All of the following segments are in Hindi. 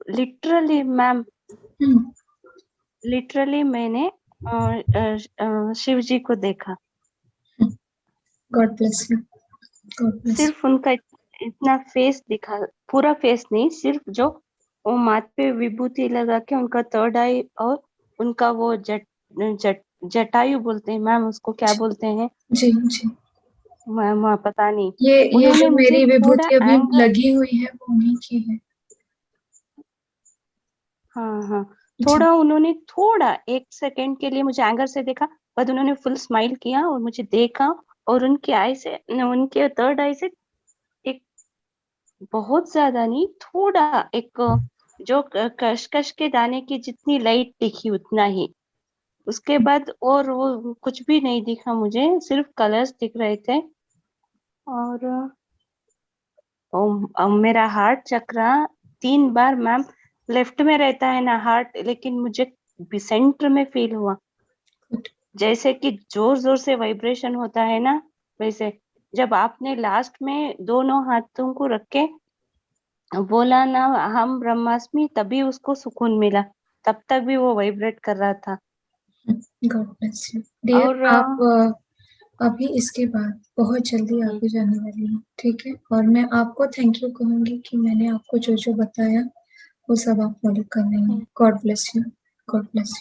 लिटरली मैम, हम्म। लिटरली मैंने शिव जी को देखा। God bless you, God bless. सिर्फ उनका इतना फेस दिखा, पूरा फेस नहीं, सिर्फ जो वो माथे पे विभूति लगा के उनका थर्ड आई, और उनका वो जटायु बोलते हैं मैम, उसको क्या बोलते हैं जी जी। मैम, पता नहीं। ये जो उन्होंने मुझे मेरी थोड़ा विभूति अभी एंगर, लगी हुई है वो उन्हीं की है। हाँ हाँ, जी। थोड़ा उन्होंने थोड़ा एक सेकंड के लिए मुझे एंगर से देखा, पर उन्होंने फुल स्माइल किया और मुझे देखा, और उनके आई से, उनके थर्ड आई से एक, बहुत ज्यादा नहीं, थोड़ा एक, जो कशकश के दाने की जितनी लाइट दिखी उतना ही। उसके बाद और वो कुछ भी नहीं दिखा मुझे, सिर्फ कलर्स दिख रहे थे। और मेरा हार्ट चक्रा 3 बार मैम, लेफ्ट में रहता है ना हार्ट, लेकिन मुझे सेंटर में फील हुआ, जैसे कि जोर जोर से वाइब्रेशन होता है ना, वैसे। जब आपने लास्ट में दोनों हाथों को रख के बोला ना हम ब्रह्मास्मि, तभी उसको सुकून मिला, तब तक भी वो वाइब्रेट कर रहा था। God bless you dear. और आप अभी इसके बाद बहुत जल्दी आगे जाने वाली हैं, ठीक है? और मैं आपको थैंक यू कहूंगी कि मैंने आपको जो जो बताया वो सब आप फॉलो कर रही हैं। God bless you, God bless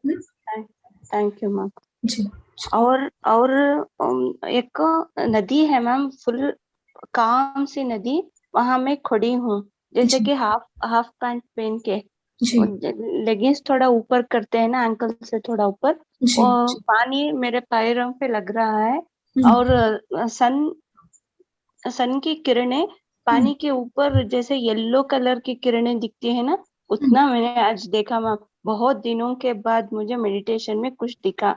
you. Thank you ma'am. जी। और एक नदी है मैम, फुल काम सी नदी, वहां मैं खड़ी हूँ, जैसे जी कि हाफ हाफ पैंट पहन के, जी लेगिंग्स थोड़ा ऊपर करते हैं ना, एंकल से थोड़ा ऊपर, जी और जी। पानी मेरे पैरों पे लग रहा है, हम्म और सन सन की किरणें हम्म पानी के ऊपर जैसे येलो कलर की किरणें दिखती है ना, हम्म उतना मैंने आज देखा मैम। बहुत दिनों के बाद मुझे मेडिटेशन में कुछ दिखा,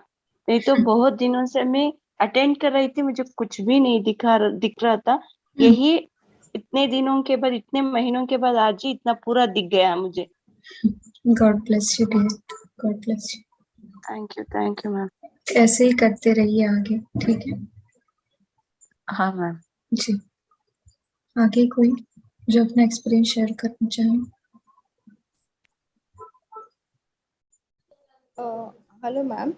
नहीं तो बहुत दिनों से मैं अटेंड कर रही थी, मुझे कुछ भी नहीं दिख रहा था। हम्म। यही इतने दिनों के बाद, इतने महीनों के बाद आज ही इतना पूरा दिख गया मुझे। God bless you dear, God bless you. Thank you ma'am. ऐसे ही करते रहिए आगे, ठीक है? हाँ मैम। जी। आगे कोई जो अपना एक्सपीरियंस शेयर करना चाहे? Hello ma'am.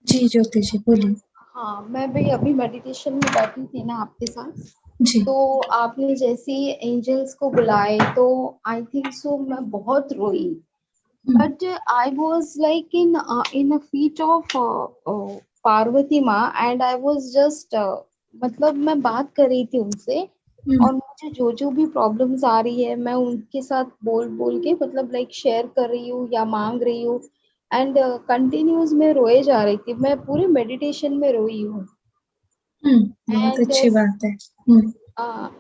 जी ज्योति जी बोलिए। हाँ, मैं भी अभी मेडिटेशन में बैठी थी ना आपके साथ, जी। तो आपने जैसे ही एंजल्स को बुलाए तो आई थिंक सो मैं बहुत रोई, but I was like in a feet of Parvati माँ, एंड आई वाज जस्ट मतलब मैं बात कर रही थी उनसे, हम्म और मुझे जो जो भी प्रॉब्लम्स आ रही है मैं उनके साथ बोल बोल के मतलब लाइक शेयर कर रही हूँ या मांग रही हूँ, एंड कंटिन्यूस में रोए जा रही थी, मैं पूरे मेडिटेशन में रोई हूँ। बहुत एंड अच्छी बात है।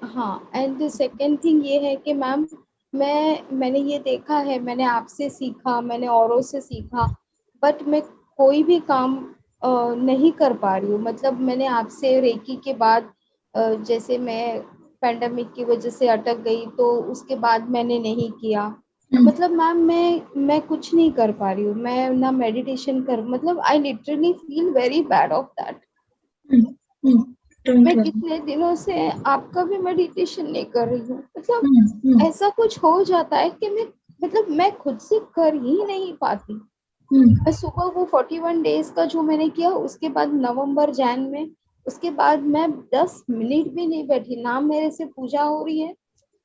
हाँ, एंड सेकेंड थिंग ये है कि मैम, मैंने ये देखा है, मैंने आपसे सीखा, मैंने औरों से सीखा, बट मैं कोई भी काम नहीं कर पा रही हूँ। मतलब मैंने आपसे रेकी के बाद जैसे मैं पेंडेमिक की वजह से अटक गई, तो उसके बाद मैंने नहीं किया। मतलब मैम मैं कुछ नहीं कर पा रही हूँ, मैं ना मेडिटेशन कर, मतलब I literally feel very bad of that. Don't मैं वरी। कितने दिनों से आपका भी मेडिटेशन नहीं कर रही हूँ, मतलब ऐसा कुछ हो जाता है कि मैं खुद से कर ही नहीं पाती। मैं सुबह वो 41 डेज का जो मैंने किया, उसके बाद नवंबर जैन में, उसके बाद मैं 10 मिनट भी नहीं बैठी, ना मेरे से पूजा हो रही है,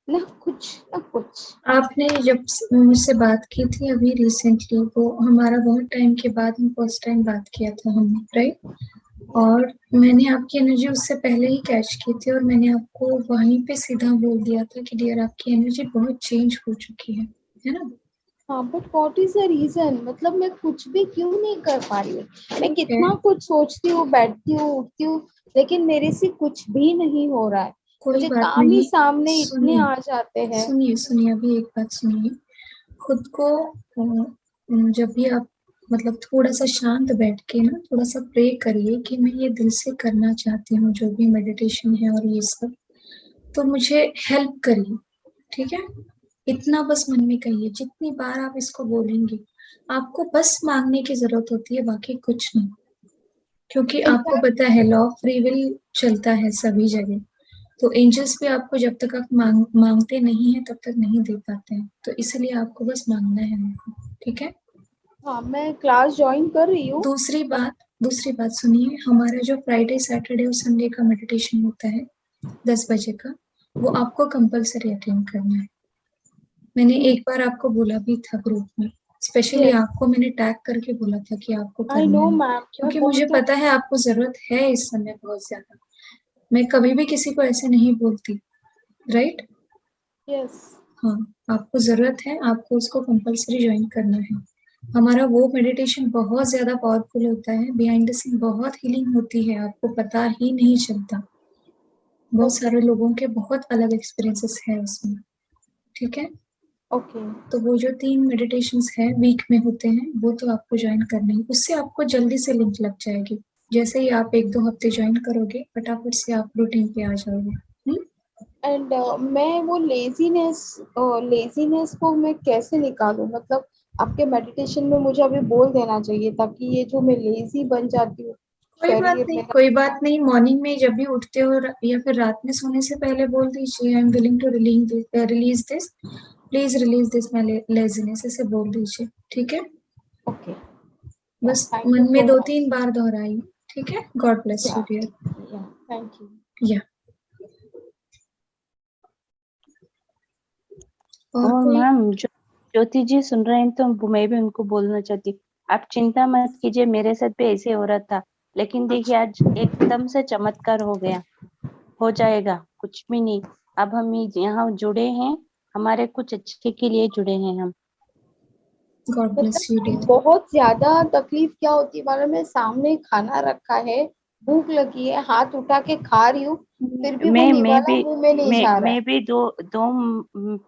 ना कुछ ना कुछ। आपने जब मुझसे बात की थी अभी रिसेंटली, वो हमारा बहुत टाइम के बाद हम फर्स्ट टाइम बात किया था हमने, राइट? और मैंने आपकी एनर्जी उससे पहले ही कैच की थी, और मैंने आपको वहीं पे सीधा बोल दिया था कि डियर आपकी एनर्जी बहुत चेंज हो चुकी है ना? हाँ, but what is the reason, मतलब मैं कुछ भी क्यों नहीं कर पा रही हूँ? मैं ठीक है, कितना कुछ सोचती हूँ, बैठती हूँ, उठती हूँ, लेकिन मेरे से कुछ भी नहीं हो रहा है। कोई मुझे बात काम ही नहीं। सामने इतने सुनिए आ जाते हैं। सुनिए सुनिए, अभी एक बात सुनिए। खुद को जब भी आप मतलब थोड़ा सा शांत बैठ के ना थोड़ा सा प्रे करिए कि मैं ये दिल से करना चाहती हूँ जो भी मेडिटेशन है और ये सब, तो मुझे हेल्प करिए, ठीक है? इतना बस मन में कहिए, जितनी बार आप इसको बोलेंगे आपको बस मांगने की जरूरत होती है, बाकी कुछ नहीं। क्योंकि आपको इनफैक्ट पता है लॉ ऑफ फ्री विल चलता है सभी जगह। तो एंजल्स भी आपको जब तक आप मांगते नहीं है तब तक नहीं दे पाते हैं, तो इसलिए आपको बस मांगना है उनको, ठीक है। हाँ, मैं क्लास ज्वाइन कर रही हूँ। दूसरी बात सुनिए, हमारा जो फ्राइडे सैटरडे और संडे का मेडिटेशन होता है 10 बजे का, वो आपको कंपलसरी अटेंड करना है। मैंने एक बार आपको बोला भी था ग्रुप में, स्पेशली Yes, आपको मैंने टैग करके बोला था कि आपको I करना know है, मैम, मैं क्योंकि बोल मुझे तो पता है आपको जरूरत है इस समय बहुत ज्यादा। मैं कभी भी किसी को ऐसे नहीं बोलती, राइट। यस। हाँ, आपको जरूरत है, आपको उसको कंपलसरी ज्वाइन करना है। हमारा वो मेडिटेशन बहुत ज्यादा पावरफुल होता है, बिहाइंड द सीन बहुत हीलिंग होती है, आपको पता ही नहीं चलता। बहुत ओके सारे लोगों के बहुत अलग एक्सपीरियंसेस है उसमें, ठीक है। ओके तो वो जो 3 मेडिटेशंस है वीक में होते हैं, वो तो आपको ज्वाइन करने ही, उससे आपको जल्दी से लिंक लग जाएगी। जैसे ही आप 1-2 हफ्ते ज्वाइन करोगे, फटाफट से आप रूटीन पे आ जाओगे। एंड मैं वो लेजीनेस को मैं कैसे निकालूं? मतलब आपके मेडिटेशन में मुझे अभी बोल देना चाहिए ताकि ये जो मैं लेजी बन जाती हूँ शरीर मेरा। कोई बात नहीं, मॉर्निंग में जब भी उठते हो या फिर रात में सोने से पहले बोल दीजिए, I am willing to release this, please release this my laziness, ऐसे बोल दीजिए, ठीक है। ओके, बस थैंक यू मन में सो 2-3 मच। बार दोहराइए, ठीक है। God bless you dear. या थैंक यू। या और और कोई? मैम ज्योति जी सुन रहे हैं तो मैं भी उनको बोलना चाहती हूँ, आप चिंता मत कीजिए, मेरे साथ भी ऐसे हो रहा था, लेकिन देखिए आज एकदम से चमत्कार हो गया, हो जाएगा, कुछ भी नहीं। अब हम यहाँ जुड़े हैं, हमारे कुछ अच्छे के लिए जुड़े हैं हम। गॉड ब्लेस यू मतलब डियर। बहुत ज्यादा तकलीफ क्या होती है मालूम है? सामने खाना रखा है, भूख लगी है, हाथ उठा के खा रही हूँ, फिर भी वो मैं निवाला भी मुंह में नहीं जा रहा है। मैं भी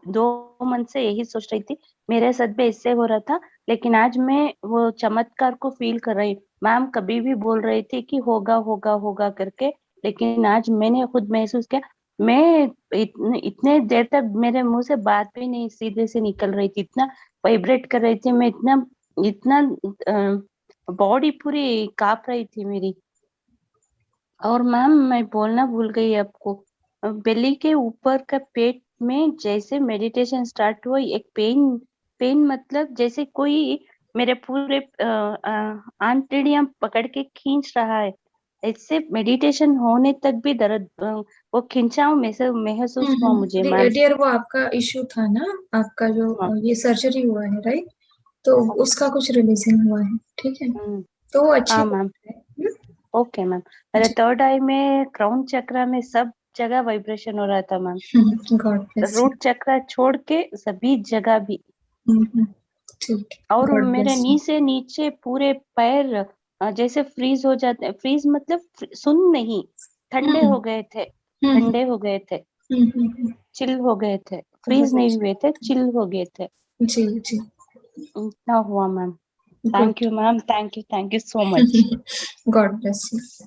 दो मन से यही सोच रही थी, मेरे साथ भी इससे हो रहा था, लेकिन आज मैं वो चमत्कार को फील कर रही हूँ। मैम कभी भी बोल रही थी कि होगा होगा होगा करके, लेकिन आज मैंने खुद महसूस किया। मैं इतने देर तक मेरे मुंह से बात भी नहीं सीधे से निकल रही थी, इतना वाइब्रेट कर रही थी मैं, इतना इतना बॉडी पूरी कांप रही थी मेरी। और मैम मैं बोलना भूल गई आपको, बेली के ऊपर का पेट में जैसे मेडिटेशन स्टार्ट हुआ, एक पेन पेन मतलब जैसे कोई मेरे पूरे आंतड़ियां पकड़ के खींच रहा है, ऐसे मेडिटेशन होने तक भी दर्द, वो खिंचाव महसूस हुआ मुझे मैम। डियर, वो आपका इश्यू था ना, आपका जो हाँ ये सर्जरी हुआ है, राइट। तो उसका कुछ रिलीजिंग हुआ है, ठीक है। हम्म, तो वो अच्छी हाँ बात मैम। है। Okay ma'am. मेरे जी। थर्ड आई में, क्राउन चक्रा में, सब जगह वाइब्रेशन हो रहा था ma'am, God bless you. Root chakra छोड़ के सभी जगह भी। ठीक है, और गॉड मेरे ब्लेस यू। नी से नीचे पूरे पैर जैसे फ्रीज हो जाते हैं, फ्रीज मतलब सुन नहीं, ठंडे हम्म हो गए थे, हम्म ठंडे हो गए थे, हम्म। चिल हो गए थे, फ्रीज बहुत नहीं अच्छी हुए थे, बात चिल हो गए थे। है। जी जी। इतना हुआ ma'am. Thank good. You ma'am, thank you so much. God bless you.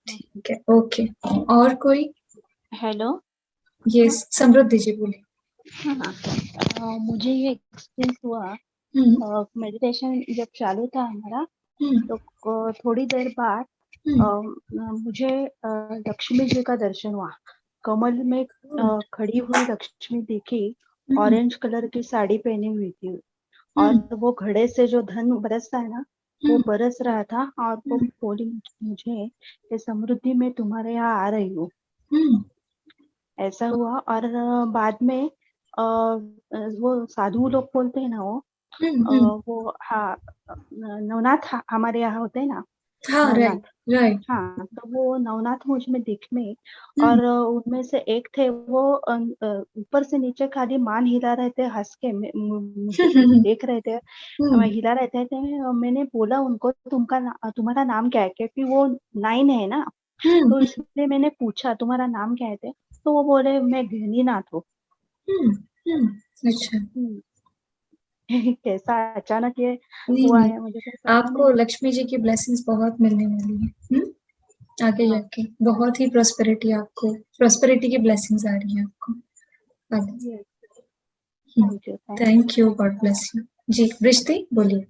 ठीक है, ओके। और कोई? हेलो। यस, समृद्धि जी बोलिए। हाँ, मुझे ये एक्सपीरियंस हुआ, हम्म मेडिटेशन जब चालू था हमारा, हम्म तो थोड़ी देर बाद हम्म मुझे लक्ष्मी जी का दर्शन हुआ, कमल में खड़ी हुई लक्ष्मी दिखी, हम्म ऑरेंज कलर की साड़ी पहनी हुई थी, और हम्म वो घड़े से जो धन बरसता है ना, वो हम्म बरस रहा था, और वो हम्म बोली मुझे कि समृद्धि में तुम्हारे यहाँ आ रही हूँ। हम्म ऐसा हुआ। और बाद में वो साधु लोग बोलते हैं ना, हम्म। वो हाँ, नवनाथ हमारे यहाँ होते हैं ना, हाँ, राइट नवनाथ। राइट। हाँ, तो वो नवनाथ मुझ में दिख में, हम्म और उनमें से एक थे, वो ऊपर से नीचे खाली मान हिला रहे थे, हंस के मुझे हम्म देख रहे थे, हम्म हिला रहे थे। और मैंने बोला उनको, तुम्हारा नाम क्या है, क्योंकि वो 9 है ना, तो हम्म इसलिए मैंने पूछा तुम्हारा नाम क्या है थे? तो वो बोले मैं गहनीनाथ हूँ। अच्छा। हम्म, कैसा अचानक ये नहीं हुआ नहीं, है, मुझे तो पता आपको नहीं। लक्ष्मी जी की ब्लेसिंग्स बहुत मिलने वाली है। आगे हाँ, जाके बहुत ही प्रोस्पेरिटी, आपको प्रोस्पेरिटी की ब्लेसिंग्स आ रही है आपको आगे। Thank you, thank you, God bless you. जी, रिश्ते बोलिए।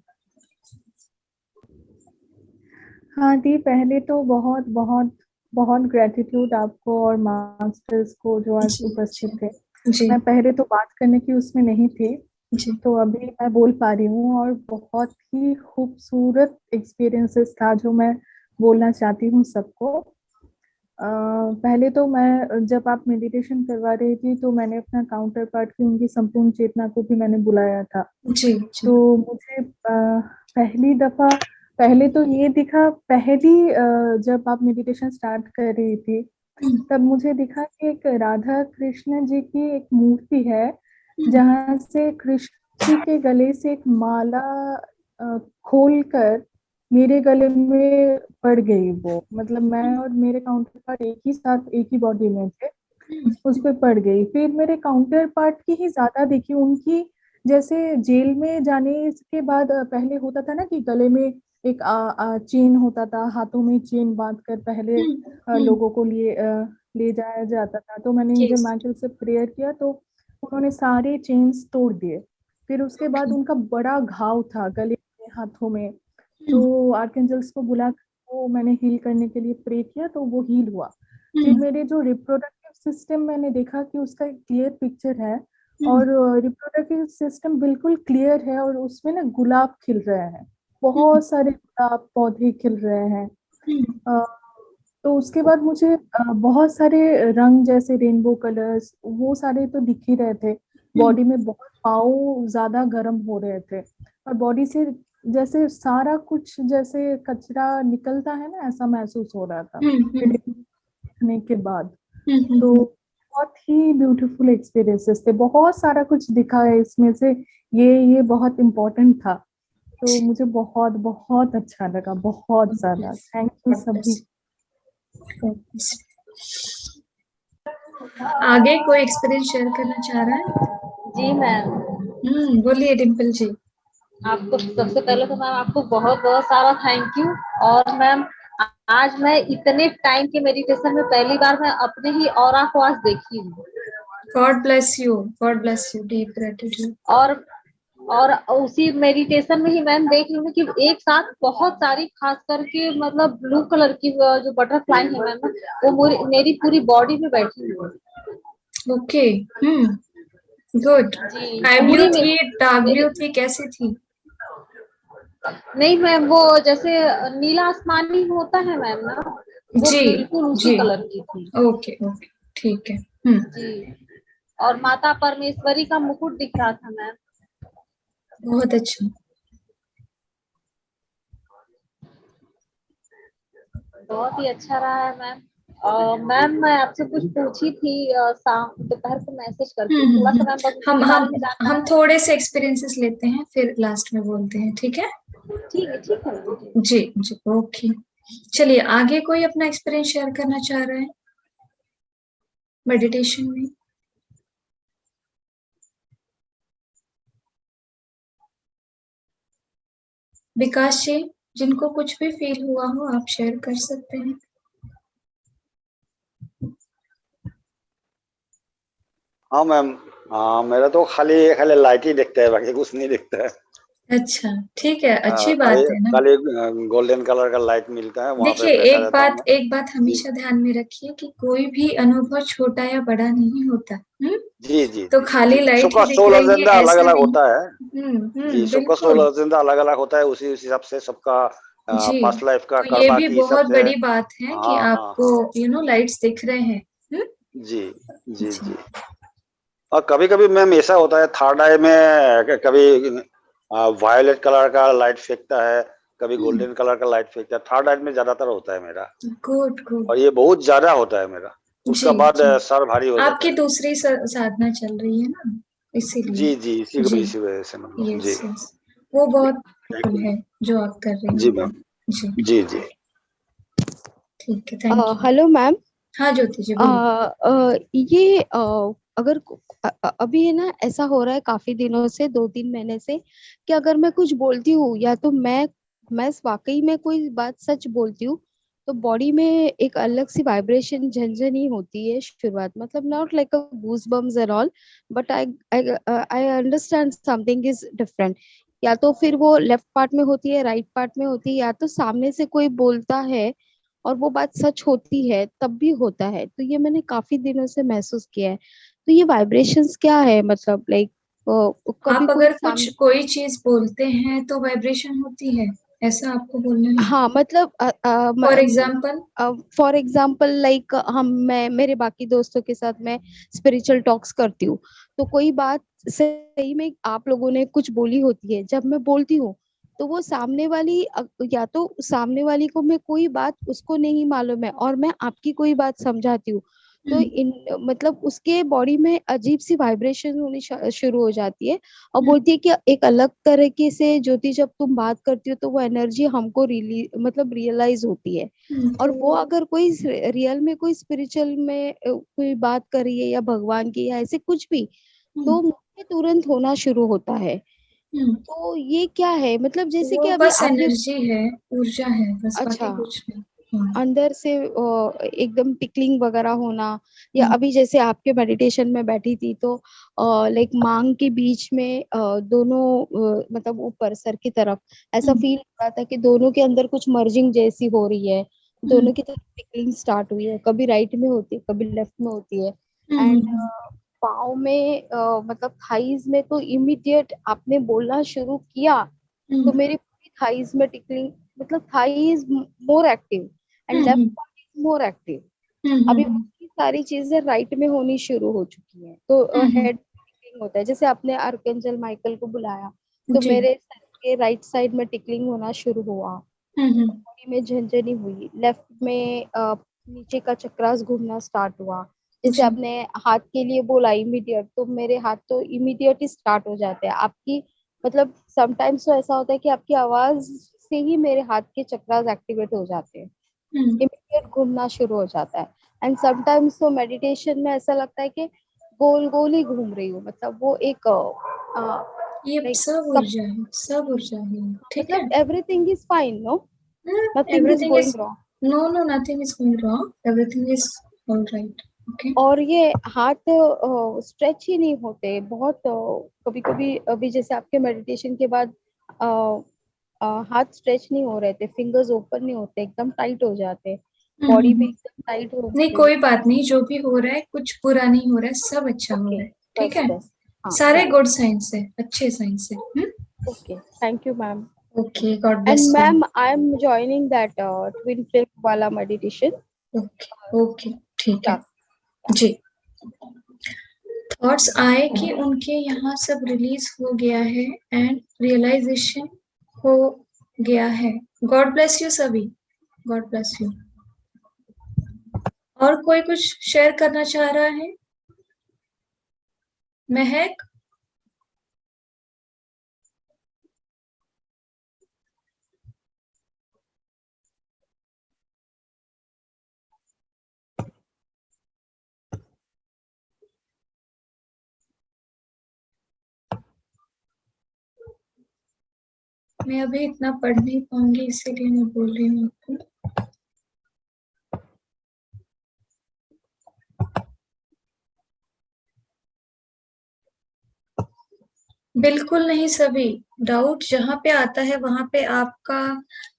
हाँ दी, पहले तो बहुत बहुत बहुत ग्रेटिट्यूड आपको और मास्टर्स को जो आज जी उपस्थित थे। जी मैं पहले तो बात करने की उसमें नहीं थी, जी तो अभी मैं बोल पा रही हूँ और बहुत ही खूबसूरत एक्सपीरियंसेस था जो मैं बोलना चाहती हूँ सबको। पहले तो मैं जब आप मेडिटेशन करवा रही थी तो मैंने अपना काउंटर पार्ट की उनकी संपूर्ण चेतना को भी मैंने बुलाया था। जी जी तो मुझे पहली दफा पहले तो ये दिखा, जब आप मेडिटेशन स्टार्ट कर रही थी तब मुझे दिखा कि एक राधा कृष्ण जी की एक मूर्ति है, जहाँ से कृष्ण जी के गले से एक माला खोल कर मेरे गले में पड़ गई। वो मतलब मैं और मेरे काउंटर पार्ट एक ही साथ एक ही बॉडी में थे, उस पे पड़ गई। फिर मेरे काउंटर पार्ट की ही ज्यादा देखी उनकी, जैसे जेल में जाने के बाद पहले होता था ना कि गले में एक चेन होता था, हाथों में चेन बांध कर पहले लोगों को ले जाया जाता था। तो मैंने यस एंजल माइकल से प्रेयर किया तो उन्होंने सारे चेन्स तोड़ दिए। फिर उसके बाद उनका बड़ा घाव था गले में, हाथों में। तो आर्कएंजल्स को बुला कर वो मैंने हील करने के लिए प्रे किया तो वो हील हुआ। फिर मेरे जो रिप्रोडक्टिव सिस्टम मैंने देखा कि उसका एक क्लियर पिक्चर है, और रिप्रोडक्टिव सिस्टम बिल्कुल क्लियर है और उसमें ना गुलाब खिल रहे हैं, बहुत सारे गुलाब पौधे खिल रहे हैं। अ, तो उसके बाद मुझे बहुत सारे रंग जैसे रेनबो कलर्स वो सारे तो दिख ही रहे थे। बॉडी में बहुत पाँव ज्यादा गर्म हो रहे थे और बॉडी से जैसे सारा कुछ जैसे कचरा निकलता है ना, ऐसा महसूस हो रहा था देखने के बाद। तो बहुत ही ब्यूटीफुल एक्सपीरियंसेस थे, बहुत सारा कुछ दिखा है इसमें से। ये बहुत इम्पोर्टेंट था, तो मुझे बहुत बहुत अच्छा लगा, बहुत ज्यादा। थैंक यू सभी। आगे कोई एक्सपीरियंस शेयर करना चाह रहा है? जी मैम, बोलिए डिम्पल जी। आपको सबसे पहले तो मैम आपको बहुत बहुत सारा थैंक यू। और मैम आज मैं इतने टाइम के मेडिटेशन में पहली बार मैं अपने ही ऑरा को आज देखी हूँ। God bless you, God bless you, deep gratitude. और उसी मेडिटेशन में ही मैम देख रही हूँ कि एक साथ बहुत सारी, खास करके मतलब ब्लू कलर की जो बटरफ्लाई है मैम, वो मेरी पूरी बॉडी में बैठी हुई है। Okay, good. जी स्काई ब्लू पूरी थी, डार्क मेरी, ब्लू थी, कैसी थी? नहीं मैम वो जैसे नीला आसमानी होता है मैम ना, वो जी बिल्कुल उसी जी, कलर की थी। ओके ओके, ठीक है। जी, और माता परमेश्वरी का मुकुट दिख रहा था मैम। बहुत अच्छा। बहुत ही अच्छा रहा है मैम। मैम मैं आपसे कुछ पूछी थी, शाम दोपहर को मैसेज करती हूँ, थोड़ा सा मैम बस हम उसके बारे हम में जानना हम है। थोड़े से एक्सपीरियंसेस लेते हैं फिर लास्ट में बोलते हैं, ठीक है? ठीक है ठीक है मैम, जी। जी जी, ओके। चलिए, आगे कोई अपना एक्सपीरियंस शेयर करना चाह रहा है मेडिटेशन में? विकास जी, जिनको कुछ भी फील हुआ हो आप शेयर कर सकते हैं। हाँ मैम, हाँ मेरा तो खाली खाली लाइट ही दिखता है, बाकी कुछ नहीं दिखता है। अच्छा, ठीक है, अच्छी खाली बात है ना। खाली गोल्डन कलर का लाइट मिलता है, वहां पे देखिए, बैठा रहता हूँ मैं। एक बात हमेशा ध्यान में रखिए कि कोई भी अनुभव छोटा या बड़ा नहीं होता। जी जी तो जी खाली जी, लाइट सबका ही दिख सोल रही है एजेंडा अलग ऐसा अलग नहीं। होता है। जी, सबका सोल बिल्कुल। एजेंडा अलग अलग होता है, उसी उसी हिसाब से सबका जी, पास्ट लाइफ का तो ये कर्मा भी की हिसाब बहुत से। बड़ी बात है कि हाँ हाँ आपको हाँ, लाइट्स दिख रहे हैं। जी जी जी जी। और कभी कभी मैम ऐसा होता है, थर्ड आई में कभी वायलेट कलर का लाइट फेंकता है, कभी गोल्डन कलर का लाइट फेंकता है। थर्ड आई में ज्यादातर होता है मेरा, गुड गुड। और ये बहुत ज्यादा होता है मेरा। उसका जी बाद जी, सर भारी हो जाता आपकी है। दूसरी साधना चल रही है ना, इसीलिए। जी जी, जी, इसी वजह से मतलब जी। यस यस, वो बहुत थैंक cool यू। है जो आप कर रही जी हैं। मैम, जी, जी जी। ठीक है, थैंक यू। Hello ma'am. हाँ ज्योति जी, बोलिए। ये अगर अभी है ना, ऐसा हो रहा है काफी दिनों से, 2-3 महीने से, कि अगर मैं कुछ बोलती हूँ या तो मैं वाकई में कोई बात सच बोलती हूँ, तो बॉडी में एक अलग सी वाइब्रेशन झनझनी होती है शुरुआत, मतलब not like a goose bumps and all, but I I understand something is different. या तो फिर वो लेफ्ट पार्ट में होती है, राइट पार्ट में होती है, या तो सामने से कोई बोलता है और वो बात सच होती है तब भी होता है। तो ये मैंने काफी दिनों से महसूस किया है। तो ये वाइब्रेशंस क्या है, मतलब लाइक कभी आप कोई अगर कुछ कोई चीज बोलते हैं तो वाइब्रेशन होती है, ऐसा आपको बोलना है? हाँ मतलब for example? For example like मैं मेरे बाकी दोस्तों के साथ मैं स्पिरिचुअल टॉक्स करती हूँ, तो कोई बात सही में आप लोगों ने कुछ बोली होती है, जब मैं बोलती हूँ तो वो सामने वाली या तो सामने वाली को मैं कोई बात उसको नहीं मालूम है और मैं आपकी कोई बात समझाती हूँ, तो इन मतलब उसके बॉडी में अजीब सी वाइब्रेशन होनी शुरू हो जाती है और बोलती है कि एक अलग तरीके से ज्योति जब तुम बात करती हो तो वो एनर्जी हमको मतलब रियलाइज होती है। और वो अगर कोई रियल में कोई स्पिरिचुअल में कोई बात कर रही है या भगवान की या ऐसे कुछ भी, तो मुझे तुरंत होना शुरू होता है। तो ये क्या है, मतलब जैसे कि वो अभी बस आपने एनर्जी है, ऊर्जा है, बस बाकी अच्छा कुछ नहीं। हाँ। अंदर से एकदम टिकलिंग वगैरह होना, या हम्म, अभी जैसे आपके मेडिटेशन में बैठी थी तो लाइक मांग के बीच में दोनों मतलब ऊपर सर की तरफ ऐसा हम्म, फील हो रहा था कि दोनों के अंदर कुछ मर्जिंग जैसी हो रही है, हम्म, दोनों की तरफ टिकलिंग स्टार्ट हुई है, कभी राइट में होती है कभी लेफ्ट में होती है। हम्म, एंड पाँव में मतलब थाइज में तो इमीडिएट आपने बोलना शुरू किया तो हम्म, मेरी पूरी थाइज में टिकलिंग, मतलब thigh is more active and left hmm, part is more active. Hmm, अभी बाकी सारी चीजें राइट में होनी शुरू हो चुकी हैं, तो हम्म, हेड टिकलिंग होता है, जैसे आपने आर्कएंजल माइकल को बुलाया तो जी, मेरे सर के राइट साइड में टिकलिंग होना शुरू हुआ, हम्म, बॉडी में झंझनी हुई, लेफ्ट में नीचे का चक्रास घूमना स्टार्ट हुआ। जैसे जी, आपने हाथ के लिए बोला इमीडिएट, तो मेरे हाथ तो इमीडिएट ही स्टार्ट हो जाते हैं आपकी, मतलब समटाइम्स तो ऐसा होता है कि आपकी आवाज से ही मेरे हाथ के चक्रास एक्टिवेट हो जाते हैं, हम्म, इमीडिएट घूमना शुरू हो जाता है। एंड समटाइम्स तो मेडिटेशन में ऐसा लगता है कि गोल गोल ही घूम रही हूँ, मतलब वो एक ये लाइक सब सब, ऊर्जा है, सब ऊर्जा है, ठीक है। मतलब everything is fine, no nothing is everything is, going wrong. No no, nothing is going wrong, everything is all right. Okay. और ये हाथ स्ट्रेच ही नहीं होते बहुत, कभी कभी अभी जैसे आपके मेडिटेशन के बाद अ, हाथ स्ट्रेच नहीं हो रहे थे, फिंगर्स ओपन नहीं होते, एकदम टाइट हो जाते, बॉडी भी एकदम टाइट हो नहीं, गई। कोई बात नहीं, जो भी हो रहा है कुछ बुरा नहीं हो रहा है, सब अच्छा हो रहा ओके, है, ठीक बस है। बस, हाँ सारे ठीक, गुड साइंस है, अच्छे साइंस है। Okay, thank you ma'am. Okay, God and bless you. Ma'am I am joining that twin flame वाला मेडिटेशन। ओके, ओके, ठीक है जी। थॉट्स आए कि उनके यहाँ सब रिलीज हो गया है एंड रियलाइजेशन हो गया है। गॉड ब्लेस यू सभी, गॉड ब्लेस यू। और कोई कुछ शेयर करना चाह रहा है? महक? मैं अभी इतना पढ़ नहीं पाऊंगी, इसीलिए मैं बोल रही हूँ आपको। बिल्कुल नहीं सभी। डाउट जहां पे आता है वहां पे आपका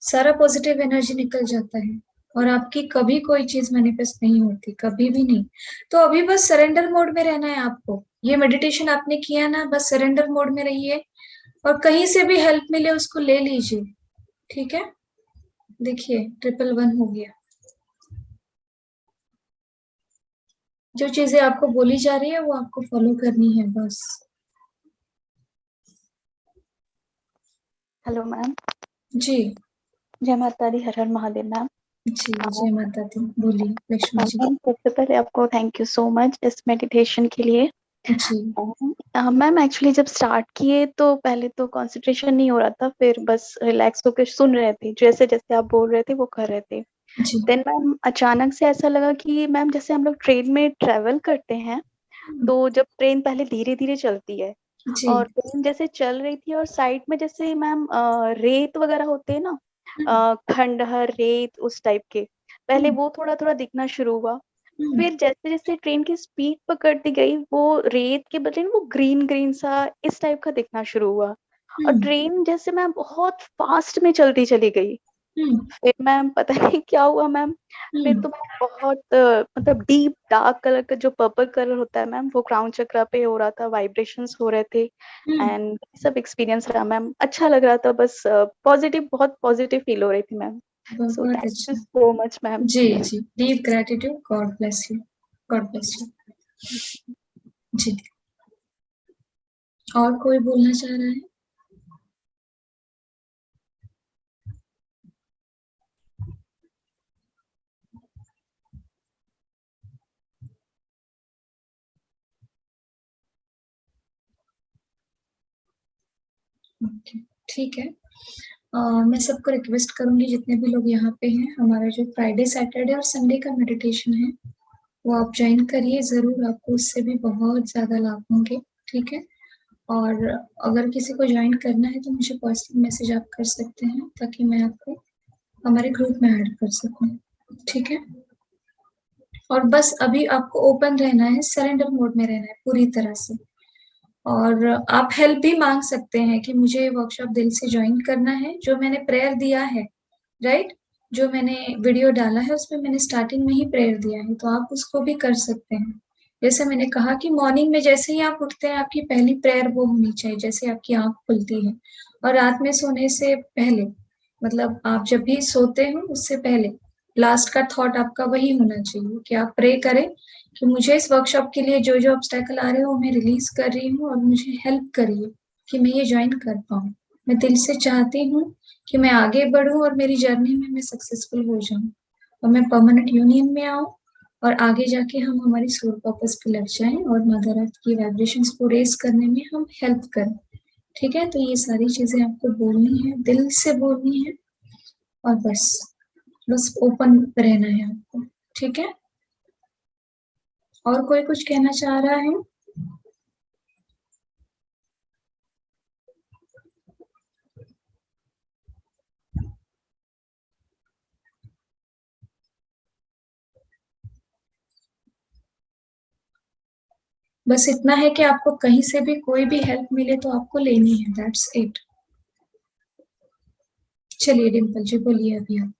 सारा पॉजिटिव एनर्जी निकल जाता है और आपकी कभी कोई चीज मैनिफेस्ट नहीं होती, कभी भी नहीं। तो अभी बस सरेंडर मोड में रहना है आपको। ये मेडिटेशन आपने किया ना, बस सरेंडर मोड में रहिए और कहीं से भी हेल्प मिले उसको ले लीजिए, ठीक है। देखिए 111 हो गया। जो चीजें आपको बोली जा रही है वो आपको फॉलो करनी है बस। Hello ma'am. जी जय माता दी, हर हर महादेव मैम। जी, जय माता दी, बोलिए लक्ष्मी जी। मैम सबसे पहले आपको थैंक यू सो मच इस मेडिटेशन के लिए। जी। मैम एक्चुअली जब स्टार्ट किए तो पहले तो कंसंट्रेशन नहीं हो रहा था, फिर बस रिलैक्स होकर सुन रहे थे, जैसे जैसे आप बोल रहे थे वो कर रहे थे। जी। देन मैम अचानक से ऐसा लगा कि मैम जैसे हम लोग ट्रेन में ट्रेवल करते हैं तो जब ट्रेन पहले धीरे धीरे चलती है जी। और ट्रेन जैसे चल रही थी और साइड में जैसे मैम रेत वगैरह होते हैं ना, खंडहर रेत उस टाइप के, पहले वो थोड़ा थोड़ा दिखना शुरू हुआ। फिर जैसे जैसे ट्रेन की स्पीड पकड़ती गई वो रेत के बदले वो ग्रीन ग्रीन सा इस टाइप का दिखना शुरू हुआ और ट्रेन जैसे मैम बहुत फास्ट में चलती चली गई। फिर मैम पता नहीं क्या हुआ मैम, फिर तो बहुत मतलब डीप डार्क कलर का जो पर्पल कलर होता है मैम, वो क्राउन चक्रा पे हो रहा था, वाइब्रेशंस हो रहे थे एंड सब एक्सपीरियंस रहा मैम, अच्छा लग रहा था, बस पॉजिटिव, बहुत पॉजिटिव फील हो रही थी मैम। सो बहुत थैंक यू अच्छा। So much ma'am. जी जी, deep gratitude, God bless you, God bless you. जी, और कोई बोलना चाह रहा है? ओके, ठीक है। मैं सबको रिक्वेस्ट करूंगी, जितने भी लोग यहाँ पे हैं, हमारा जो फ्राइडे सैटरडे और संडे का मेडिटेशन है वो आप ज्वाइन करिए जरूर, आपको उससे भी बहुत ज्यादा लाभ होंगे। ठीक है, और अगर किसी को ज्वाइन करना है तो मुझे पर्सनल मैसेज आप कर सकते हैं, ताकि मैं आपको हमारे ग्रुप में ऐड कर सकूं। ठीक है, और बस अभी आपको ओपन रहना है, सरेंडर मोड में रहना है पूरी तरह से। और आप हेल्प भी मांग सकते हैं कि मुझे वर्कशॉप दिल से ज्वाइन करना है, जो मैंने प्रेयर दिया है, राइट, जो मैंने वीडियो डाला है उसमें मैंने स्टार्टिंग में ही प्रेयर दिया है, तो आप उसको भी कर सकते हैं। जैसे मैंने कहा कि मॉर्निंग में जैसे ही आप उठते हैं, आपकी पहली प्रेयर वो होनी चाहिए जैसे आपकी आंख खुलती है, और रात में सोने से पहले, मतलब आप जब भी सोते हो उससे पहले लास्ट का थॉट आपका वही होना चाहिए कि आप प्रे करें कि मुझे इस वर्कशॉप के लिए जो जो ऑब्स्टेकल आ रहे हैं वो मैं रिलीज कर रही हूँ, और मुझे हेल्प करिए कि मैं ये ज्वाइन कर पाऊँ। मैं दिल से चाहती हूँ कि मैं आगे बढ़ूं और मेरी जर्नी में मैं सक्सेसफुल हो जाऊं, और मैं परमानेंट यूनियन में आऊं, और आगे जाके हम हमारी सोल पर्पस पे लग जाएं और मदर अर्थ की वाइब्रेशंस को रेज करने में हम हेल्प करें। ठीक है, तो ये सारी चीजें आपको बोलनी है, दिल से बोलनी है, और बस बस ओपन रहना है आपको। ठीक है, और कोई कुछ कहना चाह रहा है? बस इतना है कि आपको कहीं से भी कोई भी हेल्प मिले तो आपको लेनी है, दैट्स इट। चलिए डिम्पल जी बोलिए अभी आप।